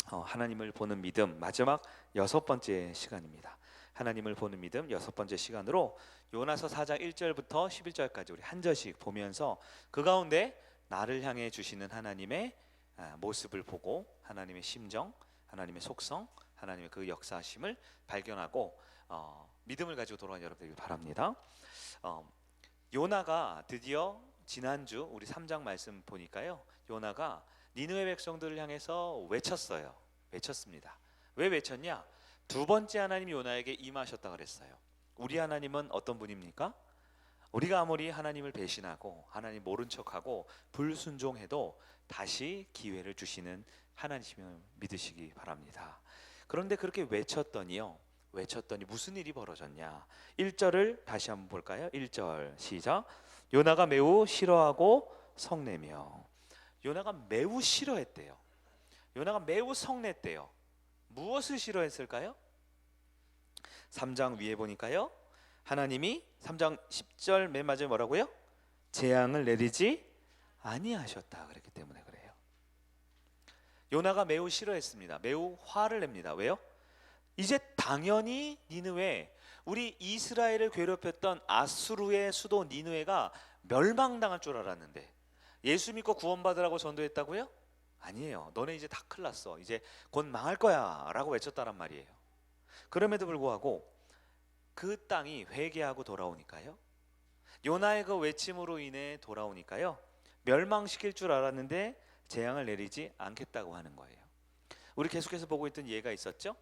하나님을 보는 믿음 마지막 6번째 시간입니다. 하나님을 보는 믿음 6번째 시간으로 요나서 4장 1절부터 11절까지 우리 한 절씩 보면서 그 가운데 나를 향해 주시는 하나님의 모습을 보고 하나님의 심정, 하나님의 속성, 하나님의 그 역사하심을 발견하고 믿음을 가지고 돌아가는 여러분들이 바랍니다. 요나가 드디어 지난주 우리 3장 말씀 보니까요, 요나가 니느웨 백성들을 향해서 외쳤습니다. 왜 외쳤냐? 두 번째 하나님이 요나에게 임하셨다 그랬어요. 우리 하나님은 어떤 분입니까? 우리가 아무리 하나님을 배신하고 하나님 모른 척하고 불순종해도 다시 기회를 주시는 하나님을 믿으시기 바랍니다. 그런데 그렇게 외쳤더니 무슨 일이 벌어졌냐? 1절을 다시 한번 볼까요? 1절 시작. 요나가 매우 싫어하고 성내며. 요나가 매우 싫어했대요. 요나가 매우 성냈대요. 무엇을 싫어했을까요? 3장 위에 보니까요, 하나님이 3장 10절 맨 마지막에 뭐라고요? 재앙을 내리지 아니하셨다 그랬기 때문에 그래요. 요나가 매우 싫어했습니다. 매우 화를 냅니다. 왜요? 이제 당연히 니느웨, 우리 이스라엘을 괴롭혔던 아수르의 수도 니느웨가 멸망당할 줄 알았는데 예수 믿고 구원받으라고 전도했다고요? 아니에요. 너네 이제 다 큰일 났어. 이제 곧 망할 거야 라고 외쳤다란 말이에요. 그럼에도 불구하고 그 땅이 회개하고 돌아오니까요, 요나의 그 외침으로 인해 돌아오니까요, 멸망시킬 줄 알았는데 재앙을 내리지 않겠다고 하는 거예요. 우리 계속해서 보고 있던 예가 있었죠.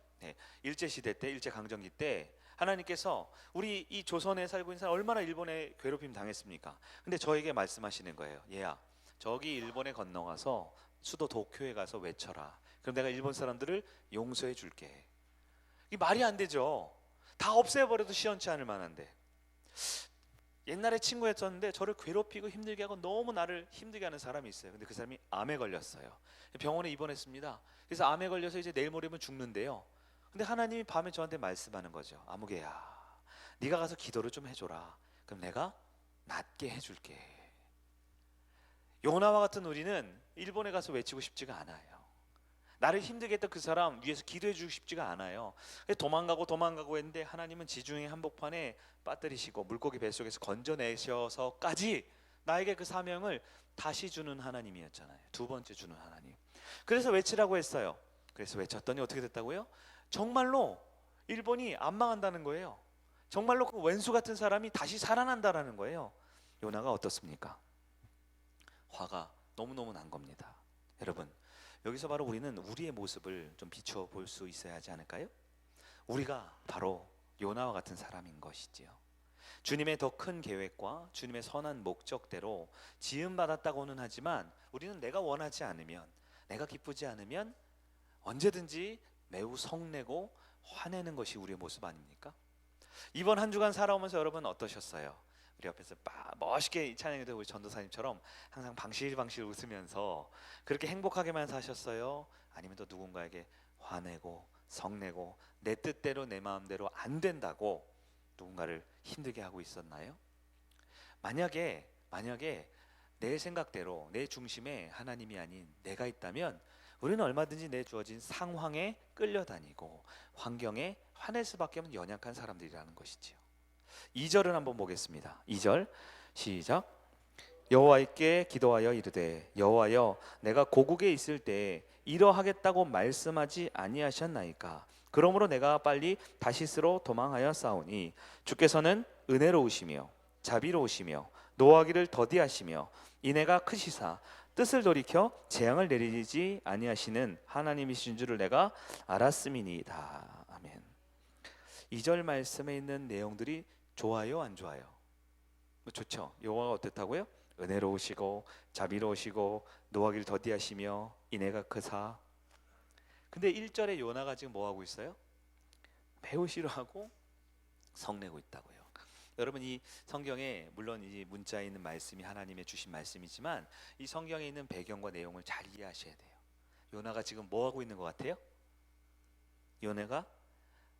일제시대 때, 일제강점기 때 하나님께서 우리 이 조선에 살고 있는 사람 얼마나 일본에 괴롭힘 당했습니까? 근데 저에게 말씀하시는 거예요. 얘야, 저기 일본에 건너가서 수도 도쿄에 가서 외쳐라. 그럼 내가 일본 사람들을 용서해 줄게. 이 말이 안 되죠. 다 없애버려도 시원치 않을 만한데. 옛날에 친구였었는데 저를 괴롭히고 힘들게 하고 너무 나를 힘들게 하는 사람이 있어요. 근데 그 사람이 암에 걸렸어요. 병원에 입원했습니다. 그래서 암에 걸려서 이제 내일 모레면 죽는데요. 근데 하나님이 밤에 저한테 말씀하는 거죠. 아무개야, 네가 가서 기도를 좀 해줘라. 그럼 내가 낫게 해줄게. 요나와 같은 우리는 일본에 가서 외치고 싶지가 않아요. 나를 힘들게 했던 그 사람 위해서 기도해 주고 싶지가 않아요. 도망가고 했는데 하나님은 지중해 한복판에 빠뜨리시고 물고기 뱃속에서 건져내셔서까지 나에게 그 사명을 다시 주는 하나님이었잖아요. 두 번째 주는 하나님. 그래서 외치라고 했어요. 그래서 외쳤더니 어떻게 됐다고요? 정말로 일본이 안 망한다는 거예요. 정말로 그 왼수 같은 사람이 다시 살아난다라는 거예요. 요나가 어떻습니까? 화가 너무너무 난 겁니다. 여러분, 여기서 바로 우리는 우리의 모습을 좀 비추어 볼 수 있어야 하지 않을까요? 우리가 바로 요나와 같은 사람인 것이지요. 주님의 더 큰 계획과 주님의 선한 목적대로 지음받았다고는 하지만 우리는 내가 원하지 않으면, 내가 기쁘지 않으면 언제든지 매우 성내고 화내는 것이 우리의 모습 아닙니까? 이번 한 주간 살아오면서 여러분 어떠셨어요? 우리 옆에서 멋있게 찬양해도 우리 전도사님처럼 항상 방실방실 웃으면서 그렇게 행복하게만 사셨어요? 아니면 또 누군가에게 화내고 성내고 내 뜻대로 내 마음대로 안 된다고 누군가를 힘들게 하고 있었나요? 만약에 내 생각대로 내 중심에 하나님이 아닌 내가 있다면 우리는 얼마든지 내 주어진 상황에 끌려다니고 환경에 화낼 수밖에 없는 연약한 사람들이라는 것이지요. 2절을 한번 보겠습니다. 2절 시작. 여호와께 기도하여 이르되 여호와여, 내가 고국에 있을 때 이러하겠다고 말씀하지 아니하셨나이까? 그러므로 내가 빨리 다시스로 도망하여 싸우니 주께서는 은혜로우시며 자비로우시며 노하기를 더디하시며 인애가 크시사 뜻을 돌이켜 재앙을 내리지 아니하시는 하나님이신 줄을 내가 알았음이니이다. 아멘. 2절 말씀에 있는 내용들이 좋아요, 안 좋아요? 좋죠. 여호와가 어떻다고요? 은혜로우시고 자비로우시고 노하기를 더디하시며 인애가 크사. 근데 1절에 요나가 지금 뭐 하고 있어요? 매우 싫어하고 성내고 있다고요. 여러분, 이 성경에 물론 이 문자에 있는 말씀이 하나님의 주신 말씀이지만 이 성경에 있는 배경과 내용을 잘 이해하셔야 돼요. 요나가 지금 뭐 하고 있는 것 같아요? 요나가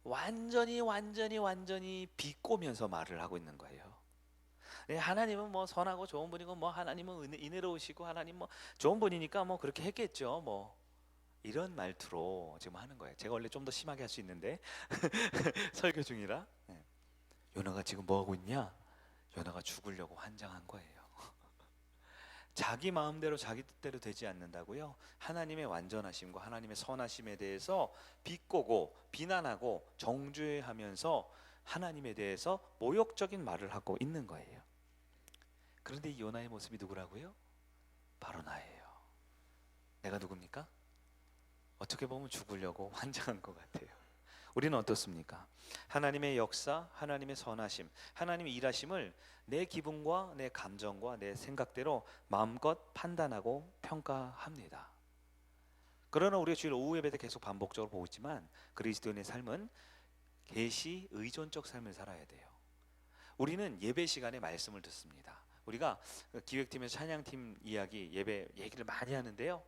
완전히 비꼬면서 말을 하고 있는 거예요. 하나님은 뭐 선하고 좋은 분이고 뭐 하나님은 인애로우시고 하나님 뭐 좋은 분이니까 뭐 그렇게 했겠죠. 뭐 이런 말투로 지금 하는 거예요. 제가 원래 좀 더 심하게 할 수 있는데 설교 중이라. 요나가 지금 뭐 하고 있냐? 요나가 죽으려고 환장한 거예요. 자기 마음대로 자기 뜻대로 되지 않는다고요? 하나님의 완전하심과 하나님의 선하심에 대해서 비꼬고 비난하고 정죄하면서 하나님에 대해서 모욕적인 말을 하고 있는 거예요. 그런데 이 요나의 모습이 누구라고요? 바로 나예요. 내가 누굽니까? 어떻게 보면 죽으려고 환장한 것 같아요. 우리는 어떻습니까? 하나님의 역사, 하나님의 선하심, 하나님의 일하심을 내 기분과 내 감정과 내 생각대로 마음껏 판단하고 평가합니다. 그러나 우리가 주일 오후 예배 때 계속 반복적으로 보고 있지만 그리스도인의 삶은 계시 의존적 삶을 살아야 돼요. 우리는 예배 시간에 말씀을 듣습니다. 우리가 기획팀에서 찬양팀 이야기, 예배 얘기를 많이 하는데요.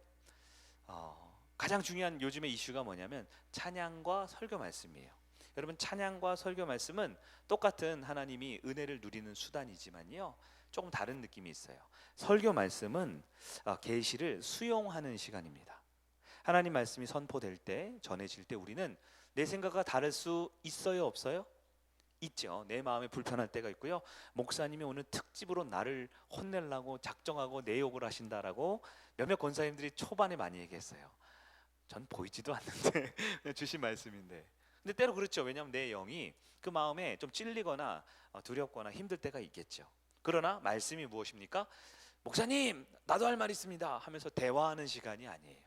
가장 중요한 요즘의 이슈가 뭐냐면 찬양과 설교 말씀이에요. 여러분, 찬양과 설교 말씀은 똑같은 하나님이 은혜를 누리는 수단이지만요, 조금 다른 느낌이 있어요. 설교 말씀은 계시를 수용하는 시간입니다. 하나님 말씀이 선포될 때, 전해질 때 우리는 내 생각과 다를 수 있어요, 없어요? 있죠. 내 마음에 불편할 때가 있고요. 목사님이 오늘 특집으로 나를 혼내려고 작정하고 내 욕을 하신다라고 몇몇 권사님들이 초반에 많이 얘기했어요. 전 보이지도 않는데 주신 말씀인데. 근데 때로 그렇죠. 왜냐하면 내 영이 그 마음에 좀 찔리거나 두렵거나 힘들 때가 있겠죠. 그러나 말씀이 무엇입니까? 목사님, 나도 할 말 있습니다 하면서 대화하는 시간이 아니에요.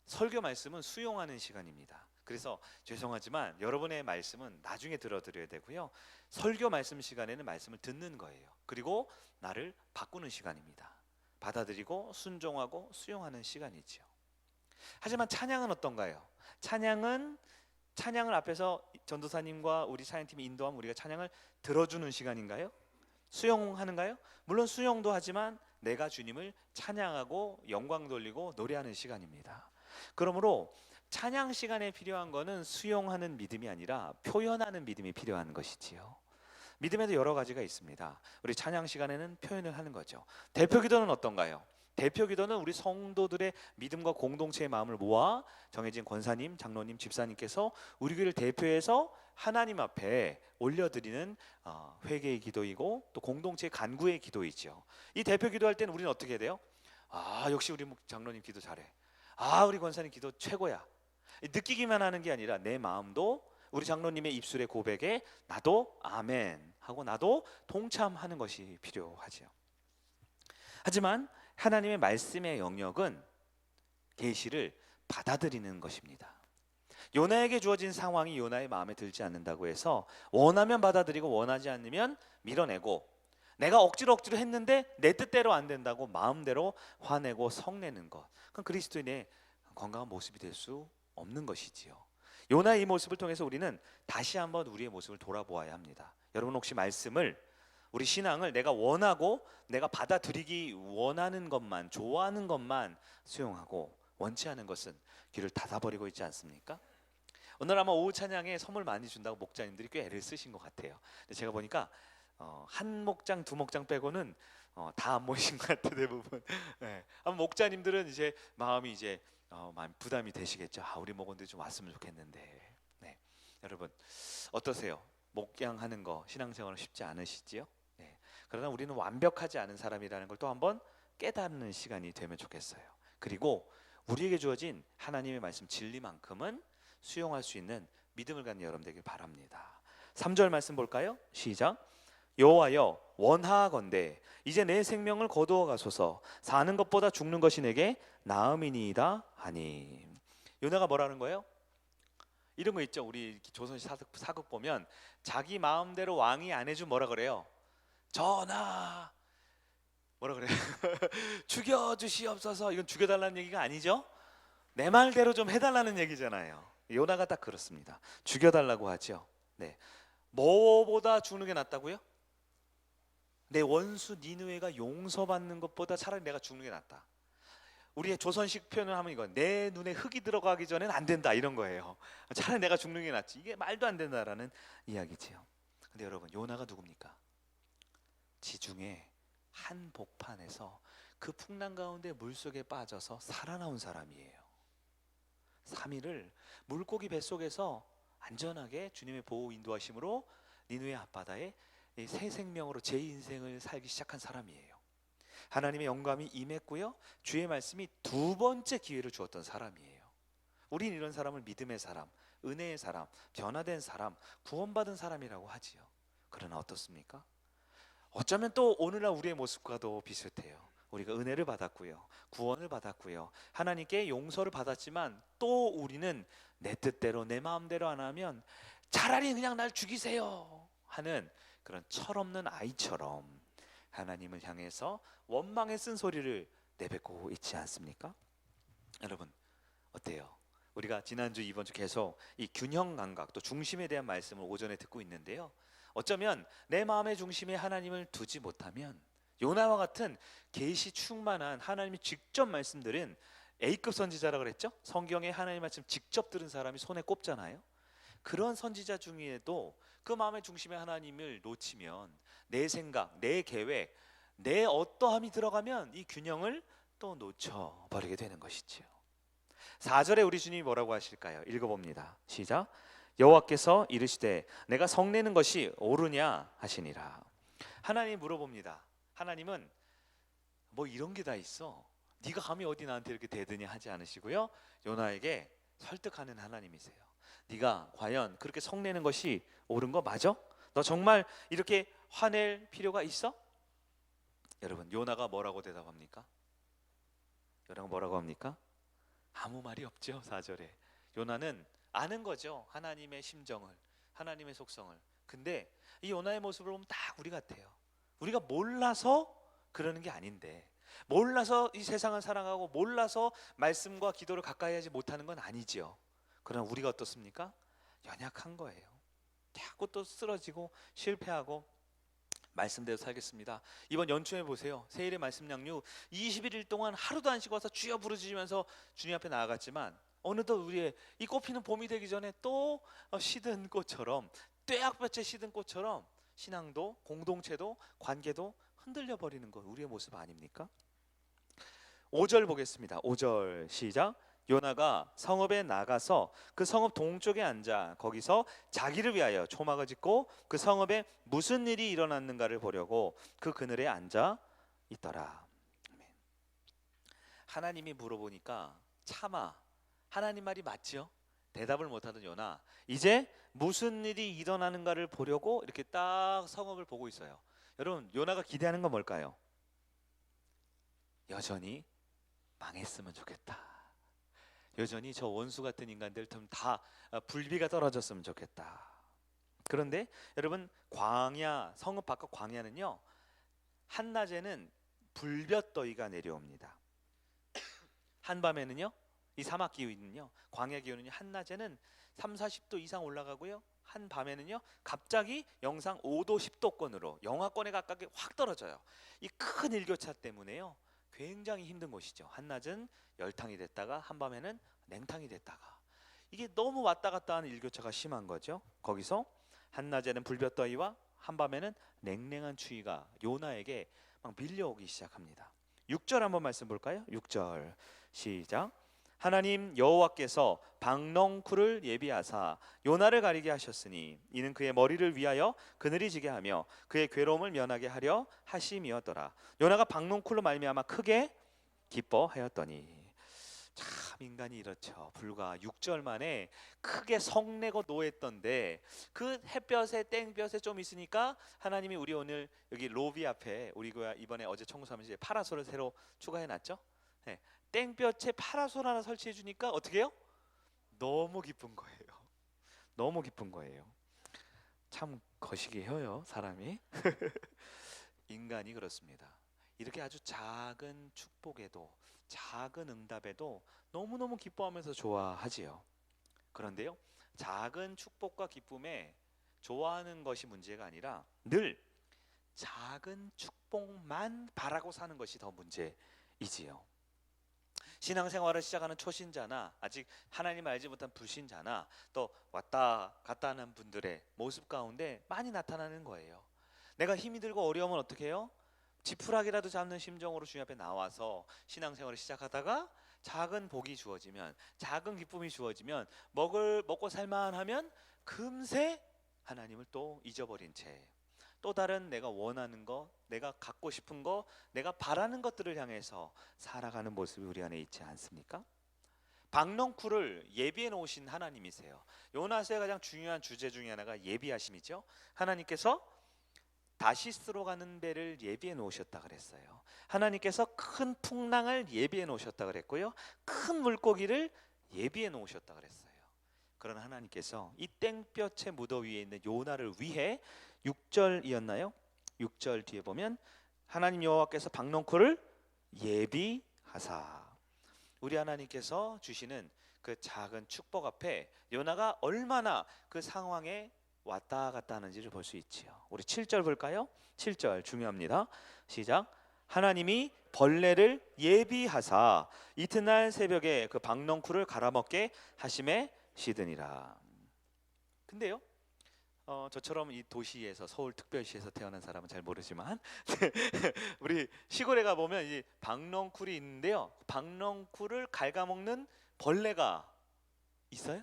설교 말씀은 수용하는 시간입니다. 그래서 죄송하지만 여러분의 말씀은 나중에 들어드려야 되고요, 설교 말씀 시간에는 말씀을 듣는 거예요. 그리고 나를 바꾸는 시간입니다. 받아들이고 순종하고 수용하는 시간이죠. 하지만 찬양은 어떤가요? 찬양을 앞에서 전도사님과 우리 찬양팀이 인도하면 우리가 찬양을 들어주는 시간인가요? 수용하는가요? 물론 수용도 하지만 내가 주님을 찬양하고 영광 돌리고 노래하는 시간입니다. 그러므로 찬양 시간에 필요한 것은 수용하는 믿음이 아니라 표현하는 믿음이 필요한 것이지요. 믿음에도 여러 가지가 있습니다. 우리 찬양 시간에는 표현을 하는 거죠. 대표 기도는 어떤가요? 대표 기도는 우리 성도들의 믿음과 공동체의 마음을 모아 정해진 권사님, 장로님, 집사님께서 우리 교회를 대표해서 하나님 앞에 올려드리는 회개의 기도이고 또 공동체의 간구의 기도이죠. 이 대표 기도할 때는 우리는 어떻게 해야 돼요? 역시 우리 장로님 기도 잘해. 우리 권사님 기도 최고야. 느끼기만 하는 게 아니라 내 마음도 우리 장로님의 입술의 고백에 나도 아멘 하고 나도 동참하는 것이 필요하죠. 하지만 하나님의 말씀의 영역은 계시를 받아들이는 것입니다. 요나에게 주어진 상황이 요나의 마음에 들지 않는다고 해서 원하면 받아들이고 원하지 않으면 밀어내고, 내가 억지로 했는데 내 뜻대로 안 된다고 마음대로 화내고 성내는 것, 그건 그리스도인의 건강한 모습이 될 수 없는 것이지요. 요나의 이 모습을 통해서 우리는 다시 한번 우리의 모습을 돌아보아야 합니다. 여러분, 혹시 말씀을, 우리 신앙을 내가 원하고 내가 받아들이기 원하는 것만, 좋아하는 것만 수용하고 원치 않은 것은 귀를 닫아버리고 있지 않습니까? 오늘 아마 오후 찬양에 선물 많이 준다고 목자님들이 꽤 애를 쓰신 것 같아요. 근데 제가 보니까 한 목장, 두 목장 빼고는 다 안 모이신 것 같아요, 대부분. 네. 아마 목자님들은 이제 마음이 이제 많이 부담이 되시겠죠. 우리 목원들 좀 왔으면 좋겠는데. 네. 여러분 어떠세요? 목양하는 거 신앙생활은 쉽지 않으시지요? 네. 그러나 우리는 완벽하지 않은 사람이라는 걸 또 한번 깨닫는 시간이 되면 좋겠어요. 그리고 우리에게 주어진 하나님의 말씀 진리만큼은 수용할 수 있는 믿음을 갖는 여러분 되길 바랍니다. 3절 말씀 볼까요? 시작. 여호와여, 원하건대 이제 내 생명을 거두어 가소서. 사는 것보다 죽는 것이 내게 나음이니이다 하니. 요나가 뭐라는 거예요? 이런 거 있죠. 우리 조선시 사극 보면 자기 마음대로 왕이 안 해주면 뭐라 그래요? 전하, 뭐라 그래요? 죽여주시옵소서. 이건 죽여달라는 얘기가 아니죠. 내 말대로 좀 해달라는 얘기잖아요. 요나가 딱 그렇습니다. 죽여달라고 하죠. 네. 뭐보다 죽는 게 낫다고요? 내 원수 니느웨가 용서받는 것보다 차라리 내가 죽는 게 낫다. 우리의 조선식 표현을 하면 이건 내 눈에 흙이 들어가기 전에는 안 된다, 이런 거예요. 차라리 내가 죽는 게 낫지. 이게 말도 안 된다라는 이야기지요. 근데 여러분, 요나가 누굽니까? 지중해 한복판에서 그 풍랑 가운데 물속에 빠져서 살아나온 사람이에요. 3일을 물고기 뱃속에서 안전하게 주님의 보호 인도하심으로 니누의 앞바다에 새 생명으로 제 인생을 살기 시작한 사람이에요. 하나님의 영감이 임했고요, 주의 말씀이 두 번째 기회를 주었던 사람이에요. 우린 이런 사람을 믿음의 사람, 은혜의 사람, 변화된 사람, 구원받은 사람이라고 하지요. 그러나 어떻습니까? 어쩌면 또 오늘날 우리의 모습과도 비슷해요. 우리가 은혜를 받았고요, 구원을 받았고요, 하나님께 용서를 받았지만 또 우리는 내 뜻대로 내 마음대로 안 하면 차라리 그냥 날 죽이세요 하는 그런 철없는 아이처럼 하나님을 향해서 원망의 쓴소리를 내뱉고 있지 않습니까? 여러분 어때요? 우리가 지난주 이번주 계속 이 균형 감각 또 중심에 대한 말씀을 오전에 듣고 있는데요, 어쩌면 내 마음의 중심에 하나님을 두지 못하면 요나와 같은 계시 충만한 하나님이 직접 말씀드린 A급 선지자라 그랬죠? 성경에 하나님 말씀 직접 들은 사람이 손에 꼽잖아요. 그런 선지자 중에도 그 마음의 중심에 하나님을 놓치면 내 생각, 내 계획, 내 어떠함이 들어가면 이 균형을 또 놓쳐버리게 되는 것이지요. 4절에 우리 주님이 뭐라고 하실까요? 읽어봅니다. 시작. 여호와께서 이르시되 내가 성내는 것이 옳으냐 하시니라. 하나님 물어봅니다. 하나님은 뭐 이런 게 다 있어, 네가 감히 어디 나한테 이렇게 대드냐 하지 않으시고요, 요나에게 설득하는 하나님이세요. 네가 과연 그렇게 성내는 것이 옳은 거 맞아? 너 정말 이렇게 화낼 필요가 있어? 여러분 요나가 뭐라고 대답합니까? 요나가 뭐라고 합니까? 아무 말이 없죠. 4절에 요나는 아는 거죠, 하나님의 심정을, 하나님의 속성을. 근데 이 요나의 모습을 보면 다 우리 같아요. 우리가 몰라서 그러는 게 아닌데, 몰라서 이 세상을 사랑하고 몰라서 말씀과 기도를 가까이 하지 못하는 건 아니지요. 그러나 우리가 어떻습니까? 연약한 거예요. 자꾸 또 쓰러지고 실패하고 말씀대로 살겠습니다. 이번 연초에 보세요. 세일의 말씀 양육 21일 동안 하루도 안 쉬고 와서 주여 부르짖으면서 주님 앞에 나아갔지만 어느덧 우리의 이 꽃피는 봄이 되기 전에 또 시든 꽃처럼, 떼약볕에 시든 꽃처럼 신앙도 공동체도 관계도 흔들려 버리는 것, 우리의 모습 아닙니까? 5절 보겠습니다. 5절 시작. 요나가 성읍에 나가서 그 성읍 동쪽에 앉아 거기서 자기를 위하여 초막을 짓고 그 성읍에 무슨 일이 일어났는가를 보려고 그 그늘에 앉아 있더라. 하나님이 물어보니까 차마 하나님 말이 맞지요? 대답을 못하던 요나, 이제 무슨 일이 일어나는가를 보려고 이렇게 딱 성읍을 보고 있어요. 여러분 요나가 기대하는 건 뭘까요? 여전히 망했으면 좋겠다. 여전히 저 원수 같은 인간들 다 불비가 떨어졌으면 좋겠다. 그런데 여러분 광야, 성읍 바깥 광야는요, 한낮에는 불볕더위가 내려옵니다. 한밤에는요, 이 사막 기후는요, 광야 기후는요, 한낮에는 30-40도 이상 올라가고요, 한밤에는요 갑자기 영상 5도 10도권으로 영하권에 가깝게 확 떨어져요. 이 큰 일교차 때문에요 굉장히 힘든 곳이죠. 한낮은 열탕이 됐다가 한밤에는 냉탕이 됐다가, 이게 너무 왔다 갔다 하는 일교차가 심한 거죠. 거기서 한낮에는 불볕더위와 한밤에는 냉랭한 추위가 요나에게 막 밀려오기 시작합니다. 6절 한번 말씀 볼까요? 6절 시작. 하나님 여호와께서 박넝쿨을 예비하사 요나를 가리게 하셨으니 이는 그의 머리를 위하여 그늘이 지게 하며 그의 괴로움을 면하게 하려 하심이었더라. 요나가 박넝쿨로 말미암아 크게 기뻐하였더니. 참 인간이 이렇죠. 불과 6절 만에 크게 성내고 노했던데 그 햇볕에 땡볕에 좀 있으니까 하나님이 우리 오늘 여기 로비 앞에 우리가 이번에 어제 청소하면서 파라솔을 새로 추가해놨죠. 네. 땡볕에 파라솔 하나 설치해 주니까 어떻게 해요? 너무 기쁜 거예요. 너무 기쁜 거예요. 참 거시기해요 사람이. 인간이 그렇습니다. 이렇게 아주 작은 축복에도 작은 응답에도 너무너무 기뻐하면서 좋아하지요. 그런데요, 작은 축복과 기쁨에 좋아하는 것이 문제가 아니라 늘 작은 축복만 바라고 사는 것이 더 문제이지요. 신앙생활을 시작하는 초신자나 아직 하나님 알지 못한 불신자나 또 왔다 갔다 하는 분들의 모습 가운데 많이 나타나는 거예요. 내가 힘이 들고 어려우면 어떻게 해요? 지푸라기라도 잡는 심정으로 주님 앞에 나와서 신앙생활을 시작하다가 작은 복이 주어지면, 작은 기쁨이 주어지면, 먹고 살만하면 금세 하나님을 또 잊어버린 채 또 다른 내가 원하는 거, 내가 갖고 싶은 거, 내가 바라는 것들을 향해서 살아가는 모습이 우리 안에 있지 않습니까? 박넝쿨을 예비해 놓으신 하나님이세요. 요나서의 가장 중요한 주제 중에 하나가 예비하심이죠. 하나님께서 다시스로 가는 배를 예비해 놓으셨다 그랬어요. 하나님께서 큰 풍랑을 예비해 놓으셨다 그랬고요, 큰 물고기를 예비해 놓으셨다 그랬어요. 그런 하나님께서 이 땡볕의 무더위에 있는 요나를 위해 6절이었나요? 6절 뒤에 보면 하나님 여호와께서 박넝쿨을 예비하사, 우리 하나님께서 주시는 그 작은 축복 앞에 요나가 얼마나 그 상황에 왔다 갔다 하는지를 볼 수 있지요. 우리 7절 볼까요? 7절 중요합니다. 시작. 하나님이 벌레를 예비하사 이튿날 새벽에 그 박넝쿨을 갈아먹게 하심에 시드니라. 근데요, 저처럼 이 도시에서, 서울특별시에서 태어난 사람은 잘 모르지만 우리 시골에 가 보면 이 박넝쿨이 있는데요, 박넝쿨을 갉아먹는 벌레가 있어요?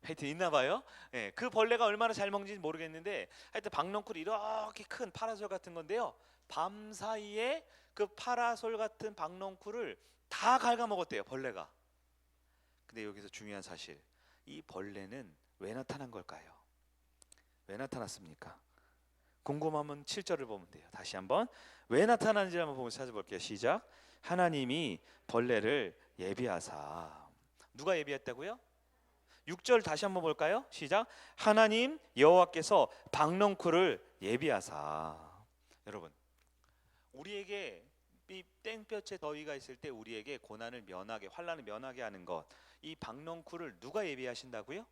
하여튼 있나 봐요. 예, 그 벌레가 얼마나 잘 먹는지 모르겠는데 하여튼 박넝쿨이 이렇게 큰 파라솔 같은 건데요, 밤 사이에 그 파라솔 같은 박넝쿨을 다 갉아먹었대요, 벌레가. 근데 여기서 중요한 사실, 이 벌레는 왜 나타난 걸까요? 왜 나타났습니까? 궁금하면 7절을 보면 돼요. 다시 한번 왜 나타나는지 한번 보면서 찾아볼게요. 시작. 하나님이 벌레를 예비하사. 누가 예비했다고요? 6절 다시 한번 볼까요? 시작. 하나님 여호와께서 박넝쿨을 예비하사. 여러분, 우리에게 이 땡볕에 더위가 있을 때 우리에게 고난을 면하게, 환난을 면하게 하는 것, 이 박넝쿨을 누가 예비하신다고요?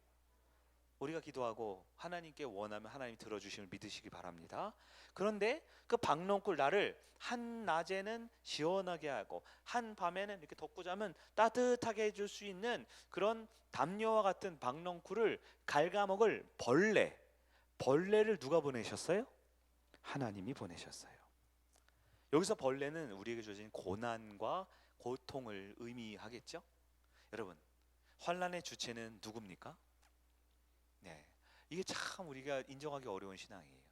우리가 기도하고 하나님께 원하면 하나님 들어주심을 믿으시기 바랍니다. 그런데 그 박넝쿨, 나를 한 낮에는 시원하게 하고 한 밤에는 이렇게 덮고 자면 따뜻하게 해줄 수 있는 그런 담요와 같은 박넝쿨을 갉아먹을 벌레를 누가 보내셨어요? 하나님이 보내셨어요. 여기서 벌레는 우리에게 주어진 고난과 고통을 의미하겠죠? 여러분, 환난의 주체는 누굽니까? 네, 이게 참 우리가 인정하기 어려운 신앙이에요.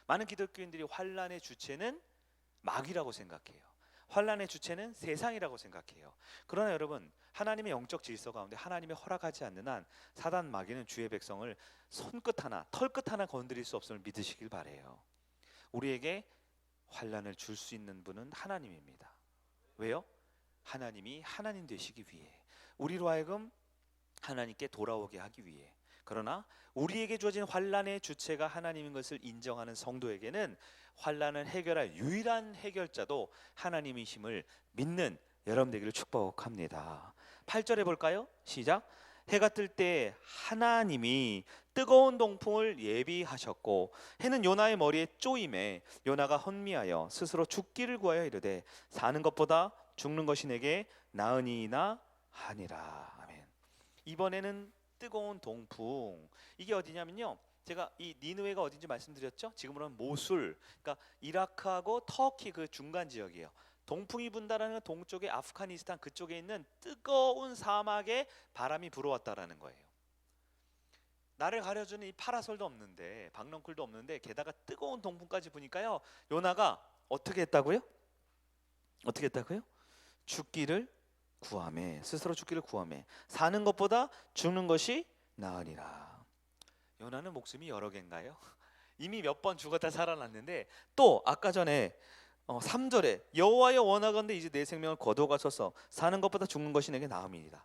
많은 기독교인들이 환난의 주체는 마귀라고 생각해요. 환난의 주체는 세상이라고 생각해요. 그러나 여러분, 하나님의 영적 질서 가운데 하나님이 허락하지 않는 한 사단 마귀는 주의 백성을 손끝 하나, 털끝 하나 건드릴 수 없음을 믿으시길 바래요. 우리에게 환난을 줄 수 있는 분은 하나님입니다. 왜요? 하나님이 하나님 되시기 위해, 우리로 하여금 하나님께 돌아오게 하기 위해. 그러나 우리에게 주어진 환난의 주체가 하나님인 것을 인정하는 성도에게는 환난을 해결할 유일한 해결자도 하나님이심을 믿는 여러분 되기를 축복합니다. 8절에 볼까요? 시작. 해가 뜰 때 하나님이 뜨거운 동풍을 예비하셨고 해는 요나의 머리에 쪼임에 요나가 혼미하여 스스로 죽기를 구하여 이르되 사는 것보다 죽는 것이 내게 나으니이다 하니라. 아멘. 이번에는 뜨거운 동풍, 이게 어디냐면요, 제가 이 니느웨가 어딘지 말씀드렸죠? 지금으로는 모술, 그러니까 이라크하고 터키 그 중간 지역이에요. 동풍이 분다라는 건 동쪽의 아프가니스탄 그쪽에 있는 뜨거운 사막에 바람이 불어왔다라는 거예요. 나를 가려주는 이 파라솔도 없는데, 박넝쿨도 없는데, 게다가 뜨거운 동풍까지 부니까요, 요나가 어떻게 했다고요? 어떻게 했다고요? 죽기를 구하매, 스스로 죽기를 구하매 사는 것보다 죽는 것이 나으니라. 요나는 목숨이 여러 개인가요? 이미 몇 번 죽었다 살아났는데, 또 아까 전에 3절에 여호와여 원하건대 이제 내 생명을 거두어가소서 사는 것보다 죽는 것이 내게 나음이니라.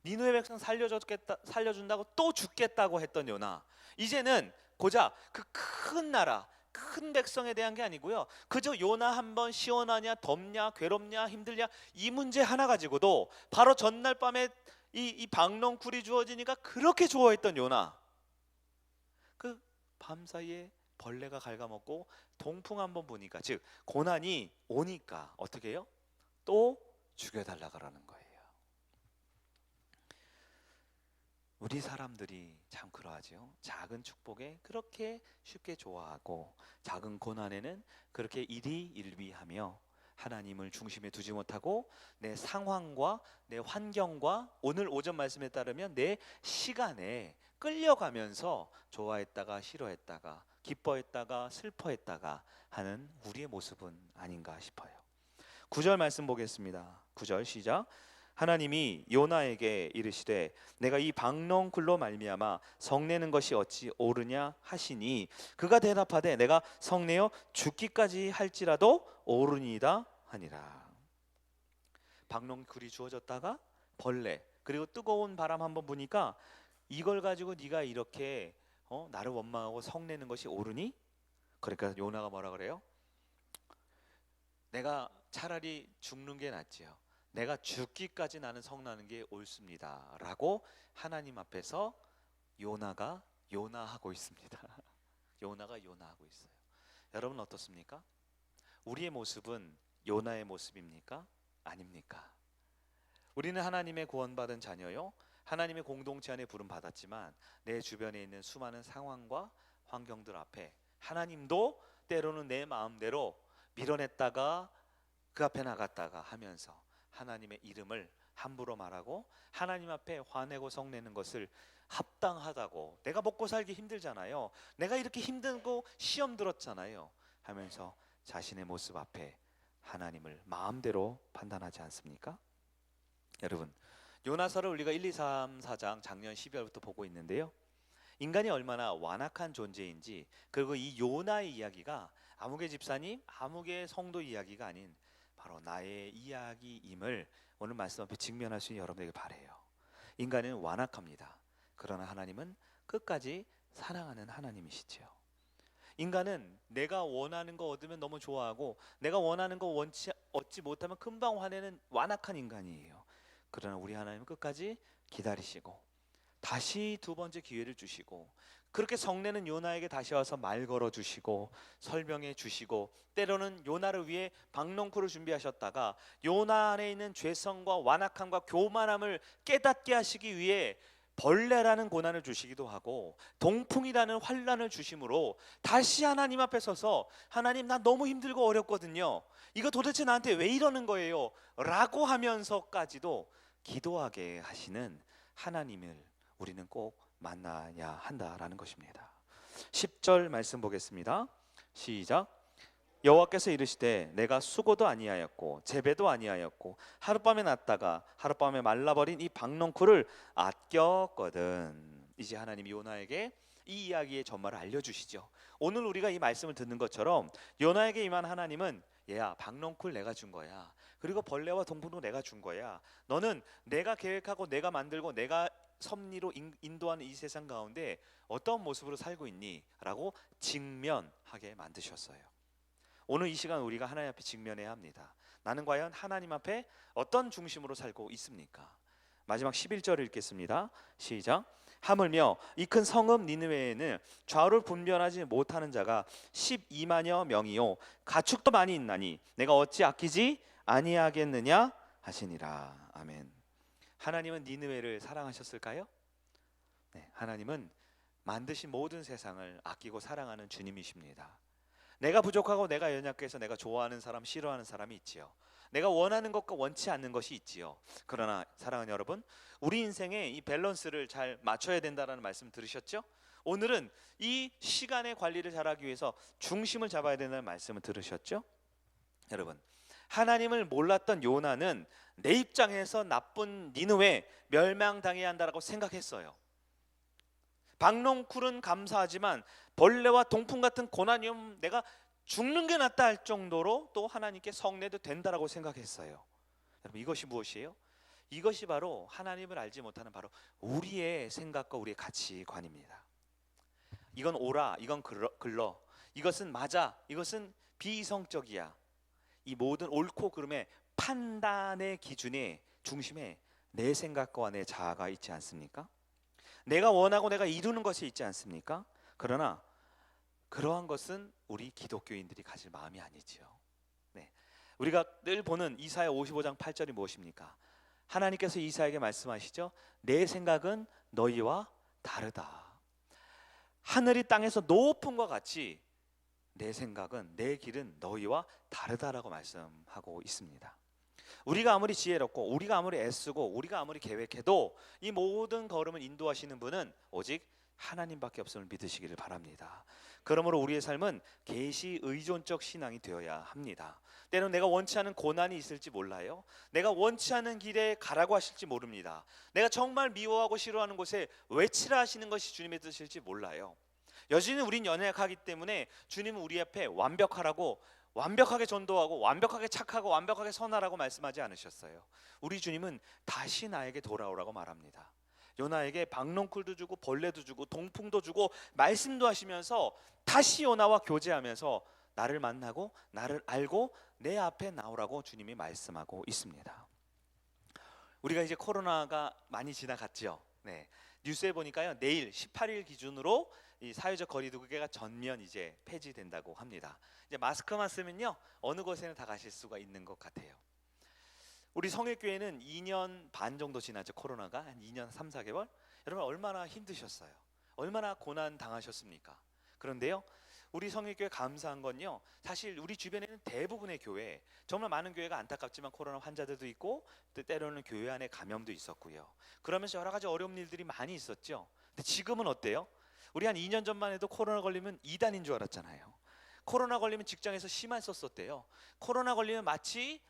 니느웨 백성 살려준다고 또 죽겠다고 했던 요나, 이제는 고작 그 큰 나라, 큰 백성에 대한 게 아니고요, 그저 요나 한 번 시원하냐, 덥냐, 괴롭냐, 힘들냐, 이 문제 하나 가지고도 바로 전날 밤에 이 박넝쿨이 주어지니까 그렇게 좋아했던 요나, 그 밤사이에 벌레가 갉아먹고 동풍 한번 보니까, 즉 고난이 오니까 어떻게 해요? 또 죽여달라 그러는 거예요. 우리 사람들이 참 그러하죠. 작은 축복에 그렇게 쉽게 좋아하고 작은 고난에는 그렇게 일희일비하며 하나님을 중심에 두지 못하고 내 상황과 내 환경과 오늘 오전 말씀에 따르면 내 시간에 끌려가면서 좋아했다가 싫어했다가 기뻐했다가 슬퍼했다가 하는 우리의 모습은 아닌가 싶어요. 9절 말씀 보겠습니다. 9절 시작. 하나님이 요나에게 이르시되 내가 이 박농쿨로 말미암아 성내는 것이 어찌 옳으냐 하시니 그가 대답하되 내가 성내어 죽기까지 할지라도 옳으니이다 하니라. 박농쿨이 주어졌다가 벌레 그리고 뜨거운 바람 한번 부니까 이걸 가지고 네가 이렇게 나를 원망하고 성내는 것이 옳으니? 그러니까 요나가 뭐라 그래요? 내가 차라리 죽는 게 낫지요. 내가 죽기까지 나는 성나는 게 옳습니다 라고 하나님 앞에서 요나가 요나하고 있습니다. 요나가 요나하고 있어요. 여러분 어떻습니까? 우리의 모습은 요나의 모습입니까? 아닙니까? 우리는 하나님의 구원받은 자녀요, 하나님의 공동체 안에 부름 받았지만 내 주변에 있는 수많은 상황과 환경들 앞에 하나님도 때로는 내 마음대로 밀어냈다가 그 앞에 나갔다가 하면서 하나님의 이름을 함부로 말하고 하나님 앞에 화내고 성내는 것을 합당하다고, 내가 먹고 살기 힘들잖아요, 내가 이렇게 힘들고 시험 들었잖아요 하면서 자신의 모습 앞에 하나님을 마음대로 판단하지 않습니까? 여러분, 요나서를 우리가 1, 2, 3, 4장 작년 12월부터 보고 있는데요, 인간이 얼마나 완악한 존재인지, 그리고 이 요나의 이야기가 아무개 집사님, 아무개 성도 이야기가 아닌 바로 나의 이야기임을 오늘 말씀 앞에 직면할 수 있는 여러분에게 바라요. 인간은 완악합니다. 그러나 하나님은 끝까지 사랑하는 하나님이시죠. 인간은 내가 원하는 거 얻으면 너무 좋아하고 내가 원하는 거 얻지 못하면 금방 화내는 완악한 인간이에요. 그러나 우리 하나님은 끝까지 기다리시고 다시 두 번째 기회를 주시고, 그렇게 성내는 요나에게 다시 와서 말 걸어주시고 설명해 주시고, 때로는 요나를 위해 박농쿨을 준비하셨다가 요나 안에 있는 죄성과 완악함과 교만함을 깨닫게 하시기 위해 벌레라는 고난을 주시기도 하고 동풍이라는 환난을 주심으로 다시 하나님 앞에 서서 하나님, 나 너무 힘들고 어렵거든요, 이거 도대체 나한테 왜 이러는 거예요? 라고 하면서까지도 기도하게 하시는 하나님을 우리는 꼭 만나야 한다라는 것입니다. 10절 말씀 보겠습니다. 시작. 여호와께서 이르시되 내가 수고도 아니하였고 재배도 아니하였고 하룻밤에 났다가 하룻밤에 말라버린 이 박농쿨을 아꼈거든. 이제 하나님이 요나에게 이 이야기의 전말을 알려주시죠. 오늘 우리가 이 말씀을 듣는 것처럼 요나에게 임한 하나님은, 얘야, 박농쿨 내가 준 거야, 그리고 벌레와 동풍도 내가 준 거야, 너는 내가 계획하고 내가 만들고 내가 섭리로 인도하는 이 세상 가운데 어떤 모습으로 살고 있니? 라고 직면하게 만드셨어요. 오늘 이 시간 우리가 하나님 앞에 직면해야 합니다. 나는 과연 하나님 앞에 어떤 중심으로 살고 있습니까? 마지막 11절을 읽겠습니다. 시작. 하물며 이 큰 성읍 니느웨에는 좌우를 분별하지 못하는 자가 12만여 명이요 가축도 많이 있나니 내가 어찌 아끼지 아니하겠느냐 하시니라. 아멘. 하나님은 니느웨를 사랑하셨을까요? 네, 하나님은 만드신 모든 세상을 아끼고 사랑하는 주님이십니다. 내가 부족하고 내가 연약해서 내가 좋아하는 사람, 싫어하는 사람이 있지요. 내가 원하는 것과 원치 않는 것이 있지요. 그러나 사랑하는 여러분, 우리 인생에 이 밸런스를 잘 맞춰야 된다는 말씀 들으셨죠? 오늘은 이 시간의 관리를 잘하기 위해서 중심을 잡아야 된다는 말씀을 들으셨죠? 여러분, 하나님을 몰랐던 요나는 내 입장에서 나쁜 니느웨 멸망당해야 한다라고 생각했어요. 박농쿨은 감사하지만 벌레와 동풍 같은 고난이 오면 내가 죽는 게 낫다 할 정도로 또 하나님께 성내도 된다라고 생각했어요. 여러분, 이것이 무엇이에요? 이것이 바로 하나님을 알지 못하는 바로 우리의 생각과 우리의 가치관입니다. 이건 옳아, 이건 글러, 이것은 맞아, 이것은 비이성적이야. 이 모든 옳고 그름의 판단의 기준의 중심에 내 생각과 내 자아가 있지 않습니까? 내가 원하고 내가 이루는 것이 있지 않습니까? 그러나 그러한 것은 우리 기독교인들이 가질 마음이 아니지요. 네. 우리가 늘 보는 이사야 55장 8절이 무엇입니까? 하나님께서 이사야에게 말씀하시죠. 내 생각은 너희와 다르다. 하늘이 땅에서 높음과 같이 내 생각은, 내 길은 너희와 다르다라고 말씀하고 있습니다. 우리가 아무리 지혜롭고 우리가 아무리 애쓰고 우리가 아무리 계획해도 이 모든 걸음을 인도하시는 분은 오직 하나님밖에 없음을 믿으시기를 바랍니다. 그러므로 우리의 삶은 계시 의존적 신앙이 되어야 합니다. 때로는 내가 원치 않은 고난이 있을지 몰라요. 내가 원치 않은 길에 가라고 하실지 모릅니다. 내가 정말 미워하고 싫어하는 곳에 외치라 하시는 것이 주님의 뜻일지 몰라요. 여전히 우린 연약하기 때문에 주님은 우리 앞에 완벽하라고, 완벽하게 전도하고 완벽하게 착하고 완벽하게 선하라고 말씀하지 않으셨어요. 우리 주님은 다시 나에게 돌아오라고 말합니다. 요나에게 박넝쿨도 주고 벌레도 주고 동풍도 주고 말씀도 하시면서 다시 요나와 교제하면서 나를 만나고 나를 알고 내 앞에 나오라고 주님이 말씀하고 있습니다. 우리가 이제 코로나가 많이 지나갔죠. 네. 뉴스에 보니까요, 내일 18일 기준으로 이 사회적 거리두기가 전면 이제 폐지된다고 합니다. 이제 마스크만 쓰면요 어느 곳에는 다 가실 수가 있는 것 같아요. 우리 성일교회는 2년 반 정도 지나죠. 코로나가 한 2년 3, 4개월. 여러분 얼마나 힘드셨어요? 얼마나 고난 당하셨습니까? 그런데요, 우리 성일교회 감사한 건요, 사실 우리 주변에는 대부분의 교회, 정말 많은 교회가 안타깝지만 코로나 환자들도 있고 또 때로는 교회 안에 감염도 있었고요. 그러면서 여러 가지 어려운 일들이 많이 있었죠. 근데 지금은 어때요? 우리 한 2년 전만 해도 코로나 걸리면 이단인 줄 알았잖아요. 코로나 걸리면 직장에서 심한 썼었대요. 코로나 걸리면 마치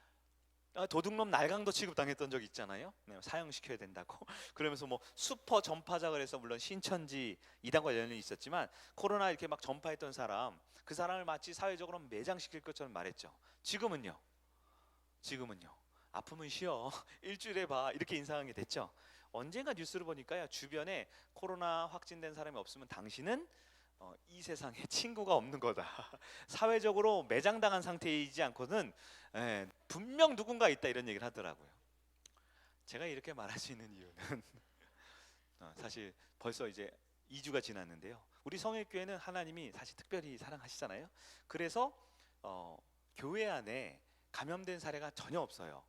도둑놈 날강도 취급당했던 적이 있잖아요. 네, 사형시켜야 된다고. 그러면서 뭐 슈퍼 전파자 그래서 물론 신천지 이단과 연연이 있었지만 코로나 이렇게 막 전파했던 사람, 그 사람을 마치 사회적으로 매장시킬 것처럼 말했죠. 지금은요 아프면 쉬어 일주일에 봐 이렇게 인상하는 게 됐죠. 언젠가 뉴스를 보니까요, 주변에 코로나 확진된 사람이 없으면 당신은 이 세상에 친구가 없는 거다. 사회적으로 매장당한 상태이지 않고는 분명 누군가 있다 이런 얘기를 하더라고요. 제가 이렇게 말할 수 있는 이유는 사실 벌써 이제 2주가 지났는데요. 우리 성일교회는 하나님이 사실 특별히 사랑하시잖아요. 그래서 교회 안에 감염된 사례가 전혀 없어요.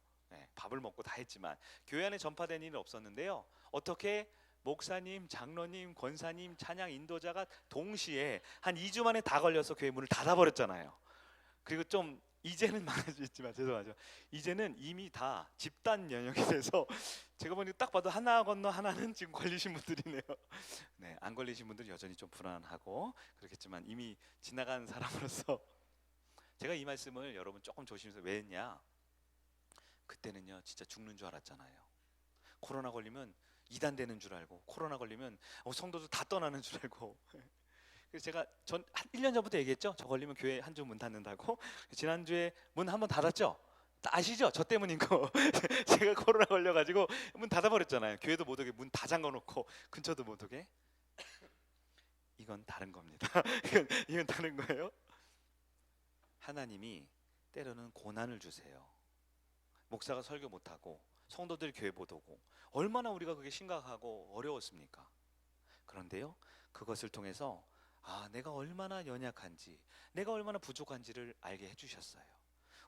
밥을 먹고 다 했지만 교회 안에 전파된 일은 없었는데요. 어떻게 목사님, 장로님, 권사님, 찬양 인도자가 동시에 한 2주 만에 다 걸려서 교회 문을 닫아버렸잖아요. 그리고 좀 이제는 말할 수 있지만 죄송하죠. 이제는 이미 다 집단 면역이 돼서 제가 보니 딱 봐도 하나 건너 하나는 지금 걸리신 분들이네요. 네, 안 걸리신 분들은 여전히 좀 불안하고 그렇겠지만 이미 지나간 사람으로서 제가 이 말씀을 여러분 조금 조심해서 왜 했냐? 그때는요 진짜 죽는 줄 알았잖아요. 코로나 걸리면 이단 되는 줄 알고, 코로나 걸리면 성도들 다 떠나는 줄 알고. 그래서 제가 한 1년 전부터 얘기했죠. 저 걸리면 교회 한 주 문 닫는다고. 지난주에 문 한번 닫았죠. 아시죠? 저 때문인 거. 제가 코로나 걸려가지고 문 닫아버렸잖아요. 교회도 못 오게 문 다 잠궈놓고 근처도 못 오게. 이건 다른 겁니다. 이건 다른 거예요. 하나님이 때로는 고난을 주세요. 목사가 설교 못하고 성도들 교회 못 오고 얼마나 우리가 그게 심각하고 어려웠습니까? 그런데요, 그것을 통해서 내가 얼마나 연약한지, 내가 얼마나 부족한지를 알게 해주셨어요.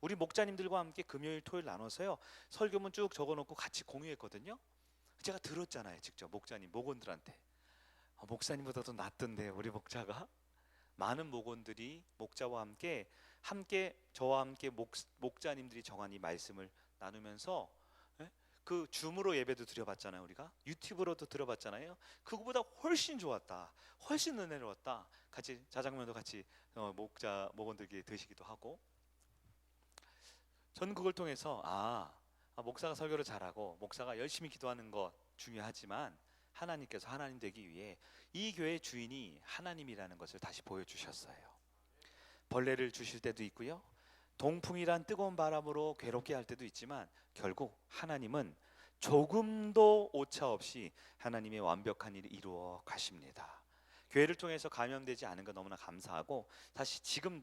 우리 목자님들과 함께 금요일, 토요일 나눠서요 설교문 쭉 적어놓고 같이 공유했거든요. 제가 들었잖아요, 직접 목자님, 목원들한테. 목사님보다도 낫던데 우리 목자가. 많은 목원들이 목자와 함께 저와 함께 목자님들이 정한 이 말씀을 나누면서 그 줌으로 예배도 드려봤잖아요. 우리가 유튜브로도 들어봤잖아요. 그거보다 훨씬 좋았다, 훨씬 은혜로웠다. 같이 자장면도 같이 목원들께 드시기도 하고. 저는 그걸 통해서 목사가 설교를 잘하고 목사가 열심히 기도하는 것 중요하지만 하나님께서 하나님 되기 위해 이 교회의 주인이 하나님이라는 것을 다시 보여주셨어요. 벌레를 주실 때도 있고요, 동풍이란 뜨거운 바람으로 괴롭게 할 때도 있지만 결국 하나님은 조금도 오차 없이 하나님의 완벽한 일을 이루어 가십니다. 교회를 통해서 감염되지 않은 건 너무나 감사하고, 사실 지금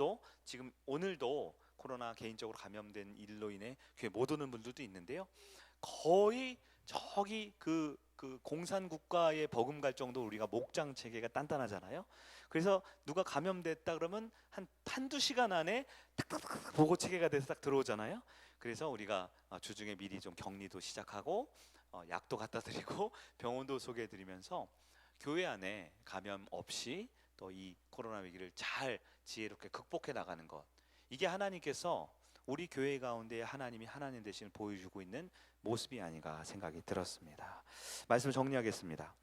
오늘도 코로나 개인적으로 감염된 일로 인해 교회 못 오는 분들도 있는데요, 거의 저기 그 공산 국가에 버금갈 정도로 우리가 목장 체계가 단단하잖아요. 그래서 누가 감염됐다 그러면 한두 시간 안에 탁탁탁 보고 체계가 돼서 딱 들어오잖아요. 그래서 우리가 주중에 미리 좀 격리도 시작하고 약도 갖다 드리고 병원도 소개해 드리면서 교회 안에 감염 없이 또 이 코로나 위기를 잘 지혜롭게 극복해 나가는 것, 이게 하나님께서 우리 교회 가운데 하나님이 하나님 대신을 보여주고 있는 모습이 아닌가 생각이 들었습니다. 말씀을 정리하겠습니다.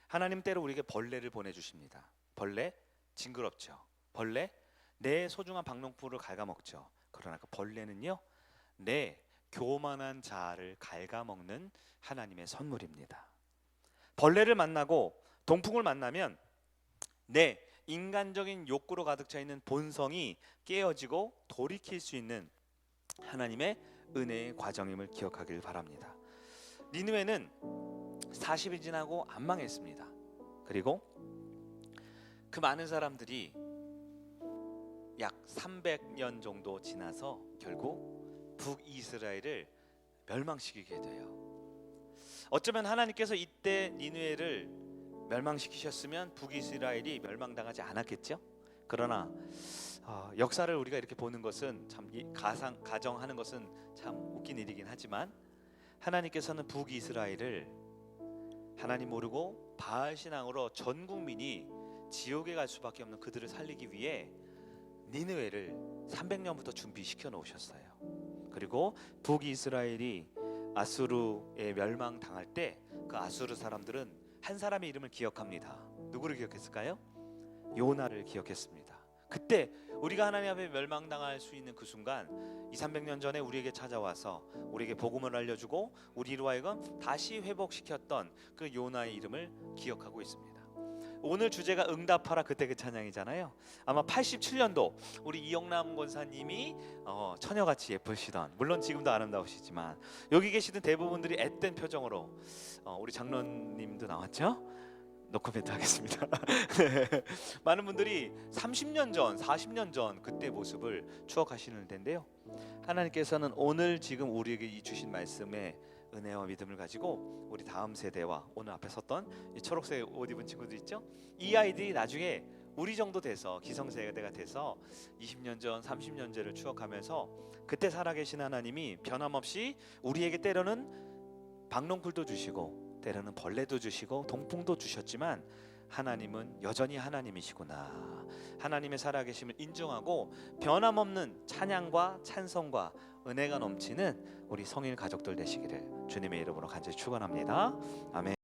하나님 때로 우리에게 벌레를 보내주십니다. 벌레 징그럽죠. 벌레 내 소중한 박농풀을 갉아먹죠. 그러나 그 벌레는요, 내 교만한 자아를 갉아먹는 하나님의 선물입니다. 벌레를 만나고 동풍을 만나면 내 인간적인 욕구로 가득 차 있는 본성이 깨어지고 돌이킬 수 있는 하나님의 은혜의 과정임을 기억하길 바랍니다. 니느웨는 40이 지나고 안 망했습니다. 그리고 그 많은 사람들이 약 300년 정도 지나서 결국 북이스라엘을 멸망시키게 돼요. 어쩌면 하나님께서 이때 니느웨를 멸망시키셨으면 북이스라엘이 멸망당하지 않았겠죠? 그러나 역사를 우리가 이렇게 보는 것은 참 가정하는 것은 참 웃긴 일이긴 하지만, 하나님께서는 북이스라엘을 하나님 모르고 바알 신앙으로 전 국민이 지옥에 갈 수밖에 없는 그들을 살리기 위해 니느웨를 300년부터 준비시켜 놓으셨어요. 그리고 북이스라엘이 아수르에 멸망당할 때 그 아수르 사람들은 한 사람의 이름을 기억합니다. 누구를 기억했을까요? 요나를 기억했습니다. 그때 우리가 하나님 앞에 멸망당할 수 있는 그 순간 200~300년 전에 우리에게 찾아와서 우리에게 복음을 알려주고 우리로 하여금 다시 회복시켰던 그 요나의 이름을 기억하고 있습니다. 오늘 주제가 응답하라 그때 그 찬양이잖아요. 아마 87년도 우리 이영남 권사님이 처녀같이 예쁘시던, 물론 지금도 아름다우시지만 여기 계시던 대부분들이 앳된 표정으로, 우리 장로님도 나왔죠? 노코멘트 하겠습니다. 네. 많은 분들이 30년 전, 40년 전 그때 모습을 추억하시는 텐데요, 하나님께서는 오늘 지금 우리에게 이 주신 말씀에 은혜와 믿음을 가지고 우리 다음 세대와 오늘 앞에 섰던 이 초록색 옷 입은 친구들 있죠? 이 아이들이 나중에 우리 정도 돼서 기성세대가 돼서 20년 전, 30년 전을 추억하면서 그때 살아계신 하나님이 변함없이 우리에게 때로는 박농풀도 주시고 때로는 벌레도 주시고 동풍도 주셨지만 하나님은 여전히 하나님이시구나, 하나님의 살아계심을 인정하고 변함없는 찬양과 찬송과 은혜가 넘치는 우리 성인 가족들 되시기를 주님의 이름으로 간절히 축원합니다. 아멘.